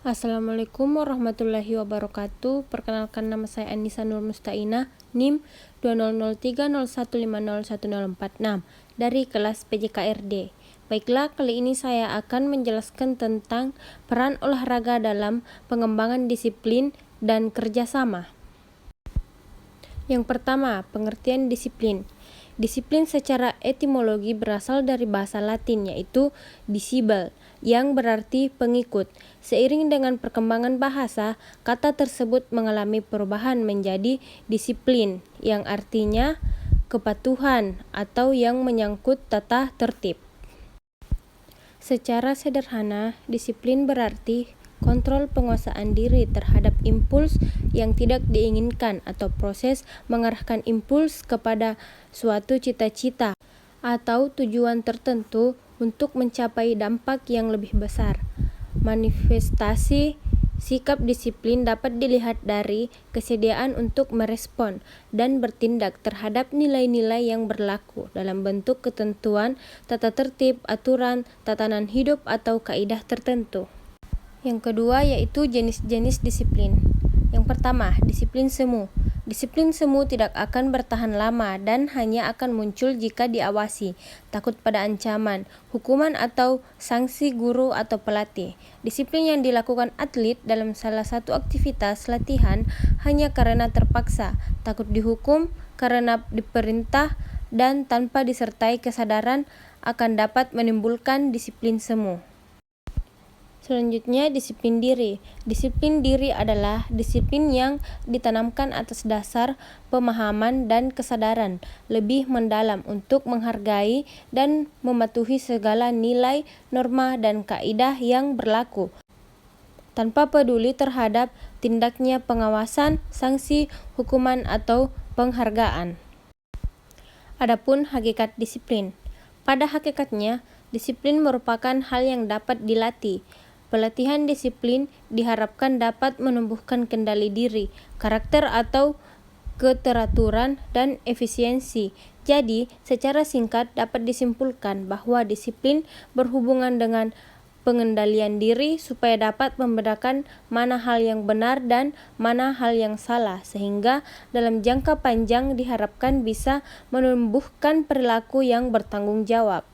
Assalamualaikum warahmatullahi wabarakatuh. Perkenalkan, nama saya Anissa Nur Mustaina, NIM 200301501046 dari kelas PJKRD. Baiklah, kali ini saya akan menjelaskan tentang peran olahraga dalam pengembangan disiplin dan kerjasama. Yang pertama, pengertian disiplin. Disiplin secara etimologi berasal dari bahasa Latin, yaitu disciple, yang berarti pengikut. Seiring dengan perkembangan bahasa, kata tersebut mengalami perubahan menjadi disiplin, yang artinya kepatuhan atau yang menyangkut tata tertib. Secara sederhana, disiplin berarti kontrol penguasaan diri terhadap impuls yang tidak diinginkan atau proses mengarahkan impuls kepada suatu cita-cita atau tujuan tertentu untuk mencapai dampak yang lebih besar. Manifestasi sikap disiplin dapat dilihat dari kesediaan untuk merespon dan bertindak terhadap nilai-nilai yang berlaku dalam bentuk ketentuan, tata tertib, aturan, tatanan hidup, atau kaidah tertentu. Yang kedua yaitu jenis-jenis disiplin. Yang pertama, disiplin semu. Disiplin semu tidak akan bertahan lama dan hanya akan muncul jika diawasi, takut pada ancaman, hukuman atau sanksi guru atau pelatih. Disiplin yang dilakukan atlet dalam salah satu aktivitas latihan hanya karena terpaksa, takut dihukum, karena diperintah, dan tanpa disertai kesadaran akan dapat menimbulkan disiplin semu. Selanjutnya, disiplin diri. Disiplin diri adalah disiplin yang ditanamkan atas dasar pemahaman dan kesadaran lebih mendalam untuk menghargai dan mematuhi segala nilai, norma, dan kaidah yang berlaku, tanpa peduli terhadap tindaknya pengawasan, sanksi, hukuman, atau penghargaan. Adapun hakikat disiplin. Pada hakikatnya, disiplin merupakan hal yang dapat dilatih. Pelatihan disiplin diharapkan dapat menumbuhkan kendali diri, karakter atau keteraturan, dan efisiensi. Jadi, secara singkat dapat disimpulkan bahwa disiplin berhubungan dengan pengendalian diri supaya dapat membedakan mana hal yang benar dan mana hal yang salah, sehingga dalam jangka panjang diharapkan bisa menumbuhkan perilaku yang bertanggung jawab.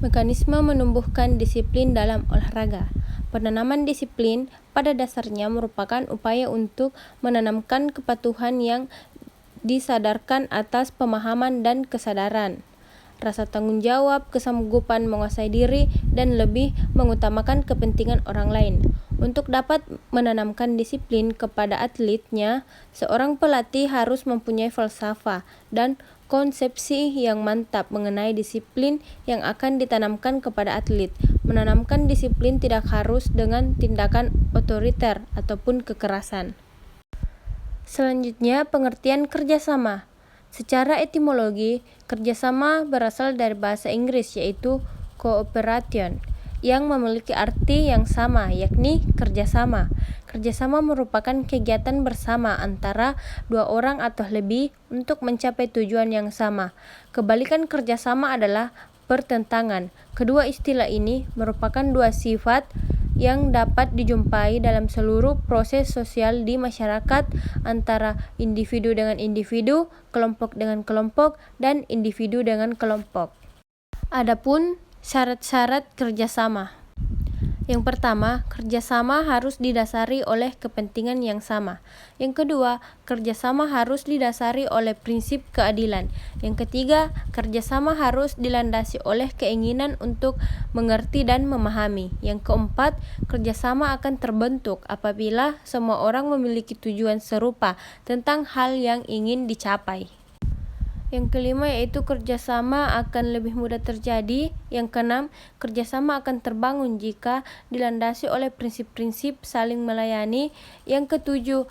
Mekanisme menumbuhkan disiplin dalam olahraga. Penanaman disiplin pada dasarnya merupakan upaya untuk menanamkan kepatuhan yang disadarkan atas pemahaman dan kesadaran, rasa tanggung jawab, kesanggupan menguasai diri, dan lebih mengutamakan kepentingan orang lain. Untuk dapat menanamkan disiplin kepada atletnya, seorang pelatih harus mempunyai falsafah dan konsepsi yang mantap mengenai disiplin yang akan ditanamkan kepada atlet. Menanamkan disiplin tidak harus dengan tindakan otoriter ataupun kekerasan. Selanjutnya, pengertian kerjasama. Secara etimologi, kerjasama berasal dari bahasa Inggris yaitu cooperation, yang memiliki arti yang sama, yakni kerjasama. Kerjasama merupakan kegiatan bersama antara dua orang atau lebih untuk mencapai tujuan yang sama. Kebalikan kerjasama adalah pertentangan. Kedua istilah ini merupakan dua sifat yang dapat dijumpai dalam seluruh proses sosial di masyarakat antara individu dengan individu, kelompok dengan kelompok, dan individu dengan kelompok. Adapun syarat-syarat kerjasama. Yang pertama, kerjasama harus didasari oleh kepentingan yang sama. Yang kedua, kerjasama harus didasari oleh prinsip keadilan. Yang ketiga, kerjasama harus dilandasi oleh keinginan untuk mengerti dan memahami. Yang keempat, kerjasama akan terbentuk apabila semua orang memiliki tujuan serupa tentang hal yang ingin dicapai. Yang kelima yaitu kerjasama akan lebih mudah terjadi. Yang keenam, kerjasama akan terbangun jika dilandasi oleh prinsip-prinsip saling melayani. Yang ketujuh,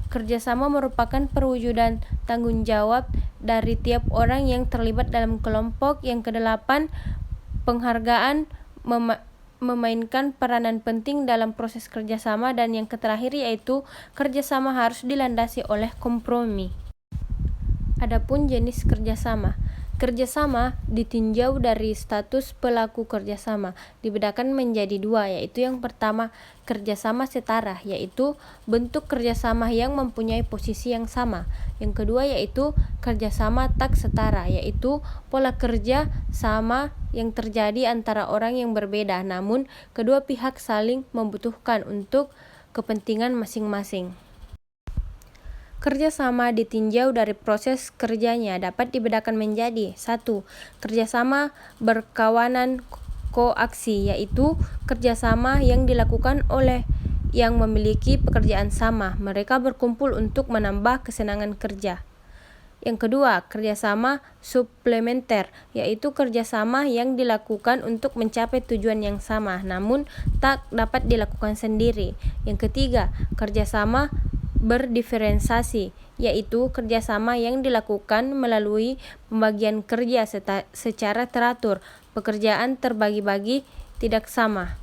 kerjasama merupakan perwujudan tanggung jawab dari tiap orang yang terlibat dalam kelompok. Yang kedelapan, penghargaan memainkan peranan penting dalam proses kerjasama. Dan yang terakhir yaitu kerjasama harus dilandasi oleh kompromi. Adapun jenis kerjasama. Kerjasama ditinjau dari status pelaku kerjasama, dibedakan menjadi dua, yaitu yang pertama kerjasama setara, yaitu bentuk kerjasama yang mempunyai posisi yang sama. Yang kedua yaitu kerjasama tak setara, yaitu pola kerja sama yang terjadi antara orang yang berbeda, namun kedua pihak saling membutuhkan untuk kepentingan masing-masing. Kerjasama ditinjau dari proses kerjanya, dapat dibedakan menjadi 1. Kerjasama berkawanan koaksi, yaitu kerjasama yang dilakukan oleh yang memiliki pekerjaan sama. Mereka berkumpul untuk menambah kesenangan kerja. Yang kedua, kerjasama suplementer, yaitu kerjasama yang dilakukan untuk mencapai tujuan yang sama, namun tak dapat dilakukan sendiri. Yang ketiga, kerjasama berdiferensiasi, yaitu kerjasama yang dilakukan melalui pembagian kerja secara teratur. Pekerjaan terbagi-bagi tidak sama.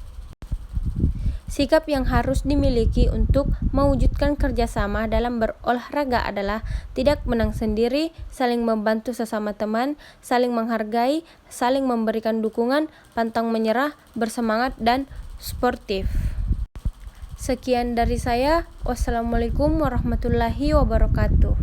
Sikap yang harus dimiliki untuk mewujudkan kerjasama dalam berolahraga adalah tidak menang sendiri, saling membantu sesama teman, saling menghargai, saling memberikan dukungan, pantang menyerah, bersemangat, dan sportif. Sekian dari saya. Wassalamualaikum warahmatullahi wabarakatuh.